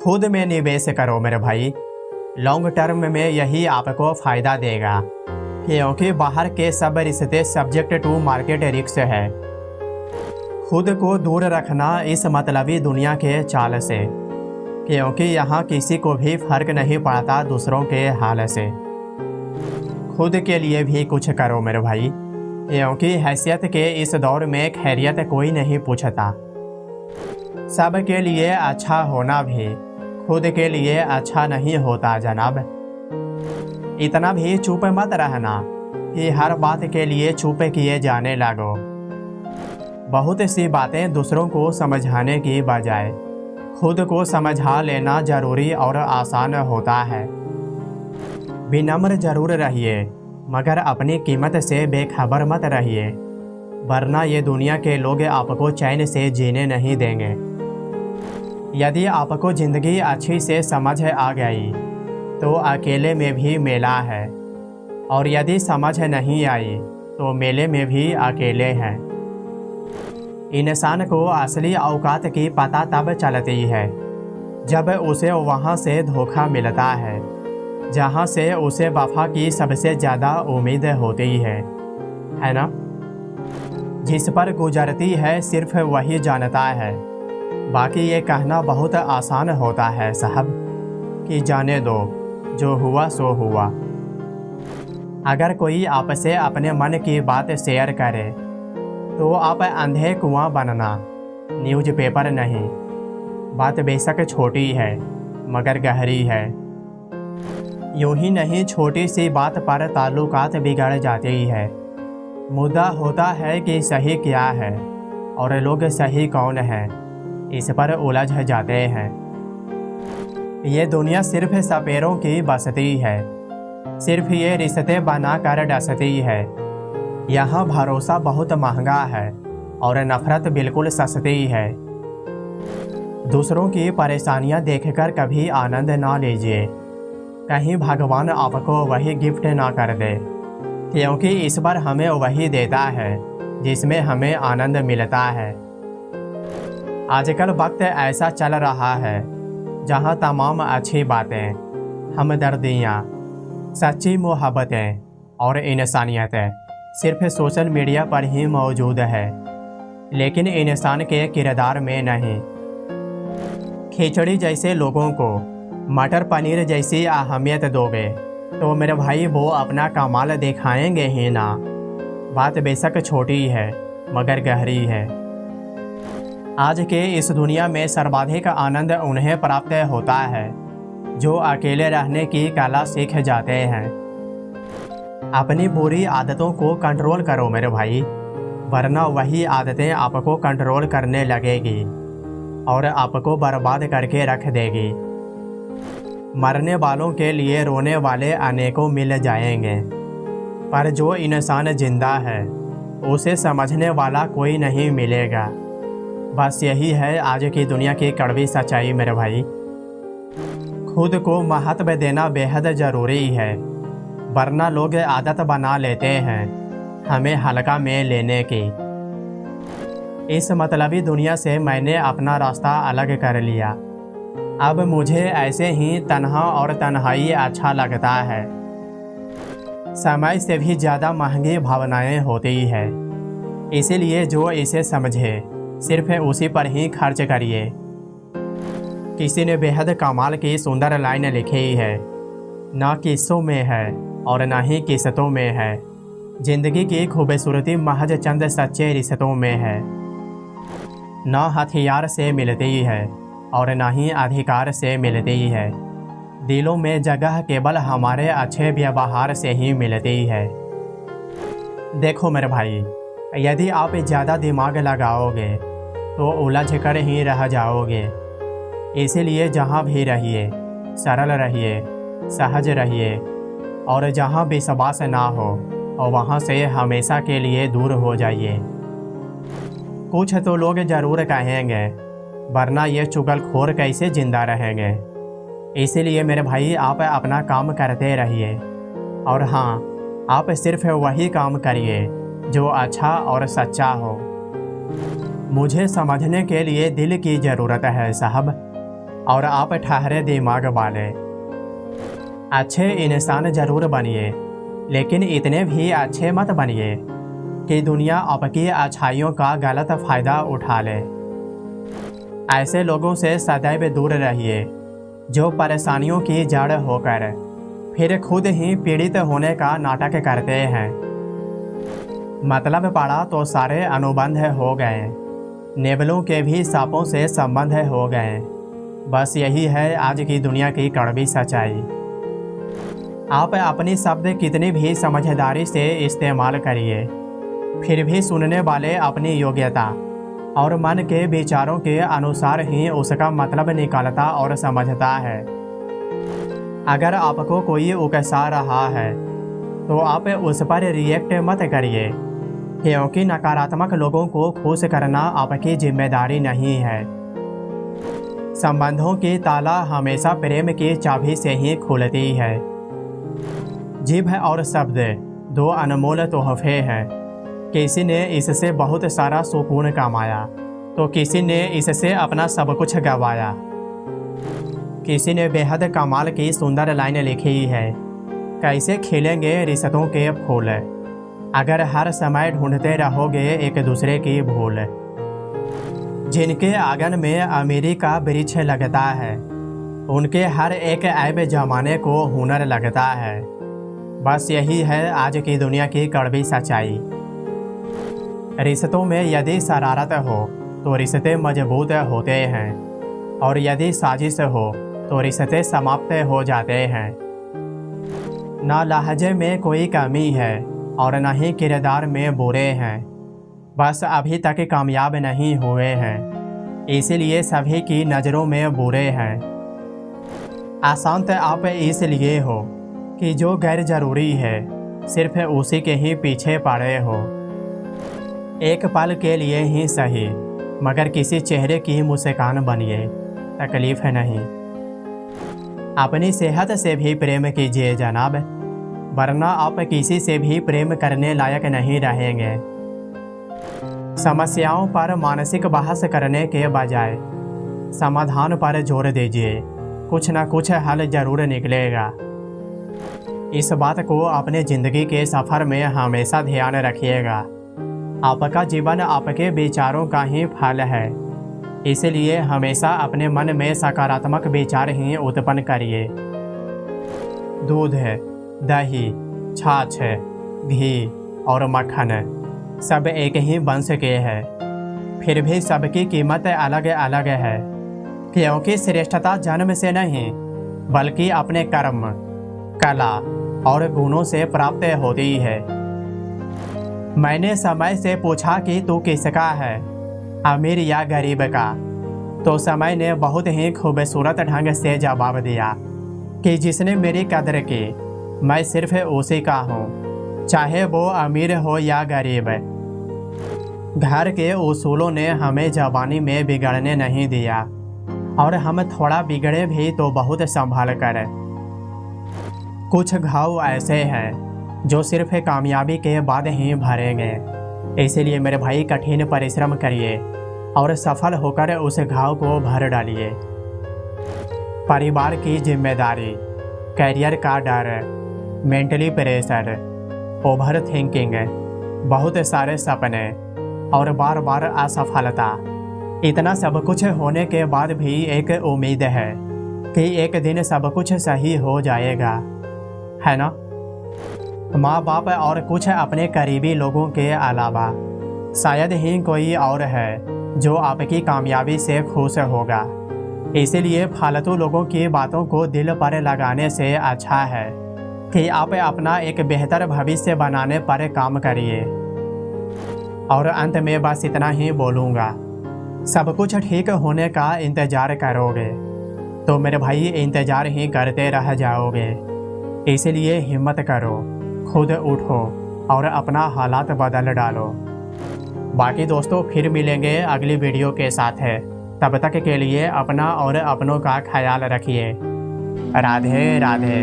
खुद में निवेश करो मेरे भाई। लॉन्ग टर्म में यही आपको फ़ायदा देगा, क्योंकि बाहर के सब रिश्ते सब्जेक्ट टू मार्केट रिस्क है। खुद को दूर रखना इस मतलबी दुनिया के चाल से, क्योंकि यहाँ किसी को भी फर्क नहीं पड़ता दूसरों के हाल से। खुद के लिए भी कुछ करो मेरे भाई, क्योंकि हैसियत के इस दौर में खैरियत कोई नहीं पूछता। सब के लिए अच्छा होना भी खुद के लिए अच्छा नहीं होता जनाब। इतना भी चुप मत रहना कि हर बात के लिए चुप किए जाने लगो। बहुत सी बातें दूसरों को समझाने की बजाय खुद को समझा लेना जरूरी और आसान होता है। विनम्र जरूर रहिए, मगर अपनी कीमत से बेखबर मत रहिए, वरना ये दुनिया के लोग आपको चैन से जीने नहीं देंगे। यदि आपको ज़िंदगी अच्छी से समझ आ गई तो अकेले में भी मेला है, और यदि समझ नहीं आई तो मेले में भी अकेले हैं। इंसान को असली औकात की पता तब चलती है जब उसे वहाँ से धोखा मिलता है जहाँ से उसे वफा की सबसे ज़्यादा उम्मीद होती है ना। जिस पर गुजरती है सिर्फ वही जानता है। बाकी ये कहना बहुत आसान होता है साहब कि जाने दो, जो हुआ सो हुआ। अगर कोई आपसे अपने मन की बात शेयर करे तो आप अंधे कुआं बनना, न्यूज़पेपर नहीं। बात बेशक छोटी है मगर गहरी है। यूं ही नहीं छोटी सी बात पर ताल्लुकात बिगड़ जाती है। मुद्दा होता है कि सही क्या है और लोग सही कौन है, इस पर उलझ जाते हैं। ये दुनिया सिर्फ सपेरों की बसती है, सिर्फ ये रिश्ते बना कर डसती है। यहाँ भरोसा बहुत महंगा है और नफरत बिल्कुल सस्ती है। दूसरों की परेशानियाँ देखकर कभी आनंद ना लीजिए, कहीं भगवान आपको वही गिफ्ट ना कर दे, क्योंकि इस बार हमें वही देता है जिसमें हमें आनंद मिलता है। आजकल वक्त ऐसा चल रहा है जहाँ तमाम अच्छी बातें, हमदर्दियाँ, सच्ची मोहब्बतें और इंसानियतें सिर्फ सोशल मीडिया पर ही मौजूद है, लेकिन इंसान के किरदार में नहीं। खिचड़ी जैसे लोगों को मटर पनीर जैसी अहमियत दोगे तो मेरे भाई वो अपना कमाल दिखाएंगे ही ना। बात बेशक छोटी है मगर गहरी है। आज के इस दुनिया में सर्वाधिक आनंद उन्हें प्राप्त होता है जो अकेले रहने की कला सीख जाते हैं। अपनी बुरी आदतों को कंट्रोल करो मेरे भाई, वरना वही आदतें आपको कंट्रोल करने लगेगी और आपको बर्बाद करके रख देगी। मरने वालों के लिए रोने वाले अनेकों मिल जाएंगे, पर जो इंसान जिंदा है उसे समझने वाला कोई नहीं मिलेगा। बस यही है आज की दुनिया की कड़वी सच्चाई मेरे भाई। खुद को महत्व देना बेहद ज़रूरी है, वरना लोग आदत बना लेते हैं हमें हल्का में लेने की। इस मतलबी दुनिया से मैंने अपना रास्ता अलग कर लिया। अब मुझे ऐसे ही तन्हा और तन्हाई अच्छा लगता है। समय से भी ज़्यादा महंगी भावनाएं होती है, इसीलिए जो इसे समझे सिर्फ उसी पर ही खर्च करिए। किसी ने बेहद कमाल की सुंदर लाइन लिखी है, ना किस्सों में है और ना ही किस्सतों में है, जिंदगी की खूबसूरती महज चंद सच्चे रिश्तों में है। ना हथियार से मिलती है और ना ही अधिकार से मिलती है, दिलों में जगह केवल हमारे अच्छे व्यवहार से ही मिलती है। देखो मेरे भाई, यदि आप ज़्यादा दिमाग लगाओगे तो उलझ कर ही रह जाओगे। इसीलिए जहाँ भी रहिए सरल रहिए, सहज रहिए, और जहाँ विश्वास ना हो और वहाँ से हमेशा के लिए दूर हो जाइए। कुछ तो लोग ज़रूर कहेंगे, वरना ये चुगलखोर कैसे जिंदा रहेंगे। इसीलिए मेरे भाई आप अपना काम करते रहिए, और हाँ, आप सिर्फ वही काम करिए जो अच्छा और सच्चा हो। मुझे समझने के लिए दिल की ज़रूरत है साहब, और आप ठहरे दिमाग वाले। अच्छे इंसान जरूर बनिए, लेकिन इतने भी अच्छे मत बनिए कि दुनिया आपकी अच्छाइयों का गलत फायदा उठा ले। ऐसे लोगों से सदैव दूर रहिए जो परेशानियों की जड़ होकर फिर खुद ही पीड़ित होने का नाटक करते हैं। मतलब पड़ा तो सारे अनुबंध हो गए, नेवलों के भी सांपों से संबंध हो गए। बस यही है आज की दुनिया की कड़वी सच्चाई। आप अपनी शब्द कितनी भी समझदारी से इस्तेमाल करिए, फिर भी सुनने वाले अपनी योग्यता और मन के विचारों के अनुसार ही उसका मतलब निकालता और समझता है। अगर आपको कोई उकसा रहा है तो आप उस पर रिएक्ट मत करिए, क्योंकि नकारात्मक लोगों को खुश करना आपकी जिम्मेदारी नहीं है। संबंधों की ताला हमेशा प्रेम की चाबी से ही खुलती है। जीभ और शब्द दो अनमोल तोहफे हैं। किसी ने इससे बहुत सारा सुकून कमाया तो किसी ने इससे अपना सब कुछ गंवाया। किसी ने बेहद कमाल की सुंदर लाइन लिखी है, कैसे खिलेंगे रिश्तों के फूल अगर हर समय ढूंढते रहोगे एक दूसरे की भूल। जिनके आंगन में अमीरी का वृक्ष लगता है, उनके हर एक ऐब जमाने को हुनर लगता है। बस यही है आज की दुनिया की कड़वी सच्चाई। रिश्तों में यदि शरारत हो तो रिश्ते मजबूत होते हैं, और यदि साजिश हो तो रिश्ते समाप्त हो जाते हैं। ना लहजे में कोई कमी है और न ही किरदार में बुरे हैं, बस अभी तक कामयाब नहीं हुए हैं, इसीलिए सभी की नज़रों में बुरे हैं। अशांत आप इसलिए हो कि जो गैर जरूरी है सिर्फ उसी के ही पीछे पड़े हो। एक पल के लिए ही सही, मगर किसी चेहरे की मुस्कान बनिए, तकलीफ नहीं। अपनी सेहत से भी प्रेम कीजिए जनाब, वरना आप किसी से भी प्रेम करने लायक नहीं रहेंगे। समस्याओं पर मानसिक बहस करने के बजाय समाधान पर जोर दीजिए, कुछ न कुछ हल जरूर निकलेगा। इस बात को अपने जिंदगी के सफर में हमेशा ध्यान रखिएगा। आपका जीवन आपके विचारों का ही फल है, इसलिए हमेशा अपने मन में सकारात्मक विचार ही उत्पन्न करिए। दूध, दही, छाछ, घी और मक्खन सब एक ही वंश के हैं, फिर भी सबकी कीमत अलग अलग है, क्योंकि श्रेष्ठता जन्म से नहीं बल्कि अपने कर्म, कला और गुणों से प्राप्त होती है। मैंने समय से पूछा कि तू किसका है, अमीर या गरीब का, तो समय ने बहुत ही खूबसूरत ढंग से जवाब दिया कि जिसने मेरी कदर की मैं सिर्फ उसी का हूँ, चाहे वो अमीर हो या गरीब। घर के उसूलों ने हमें जवानी में बिगड़ने नहीं दिया, और हम थोड़ा बिगड़े भी तो बहुत संभाल कर। कुछ घाव ऐसे हैं जो सिर्फ कामयाबी के बाद ही भरेंगे, इसीलिए मेरे भाई कठिन परिश्रम करिए और सफल होकर उस घाव को भर डालिए। परिवार की जिम्मेदारी, करियर का डर, मेंटली प्रेशर, ओवर थिंकिंग, बहुत सारे सपने और बार बार असफलता, इतना सब कुछ होने के बाद भी एक उम्मीद है कि एक दिन सब कुछ सही हो जाएगा, है ना? माँ बाप और कुछ अपने करीबी लोगों के अलावा शायद ही कोई और है जो आपकी कामयाबी से खुश होगा। इसीलिए फालतू लोगों की बातों को दिल पर लगाने से अच्छा है कि आप अपना एक बेहतर भविष्य बनाने पर काम करिए। और अंत में बस इतना ही बोलूँगा, सब कुछ ठीक होने का इंतज़ार करोगे तो मेरे भाई इंतज़ार ही करते रह जाओगे। इसलिए हिम्मत करो, खुद उठो और अपना हालात बदल डालो। बाकी दोस्तों फिर मिलेंगे अगली वीडियो के साथ है, तब तक के लिए अपना और अपनों का ख्याल रखिए। राधे राधे।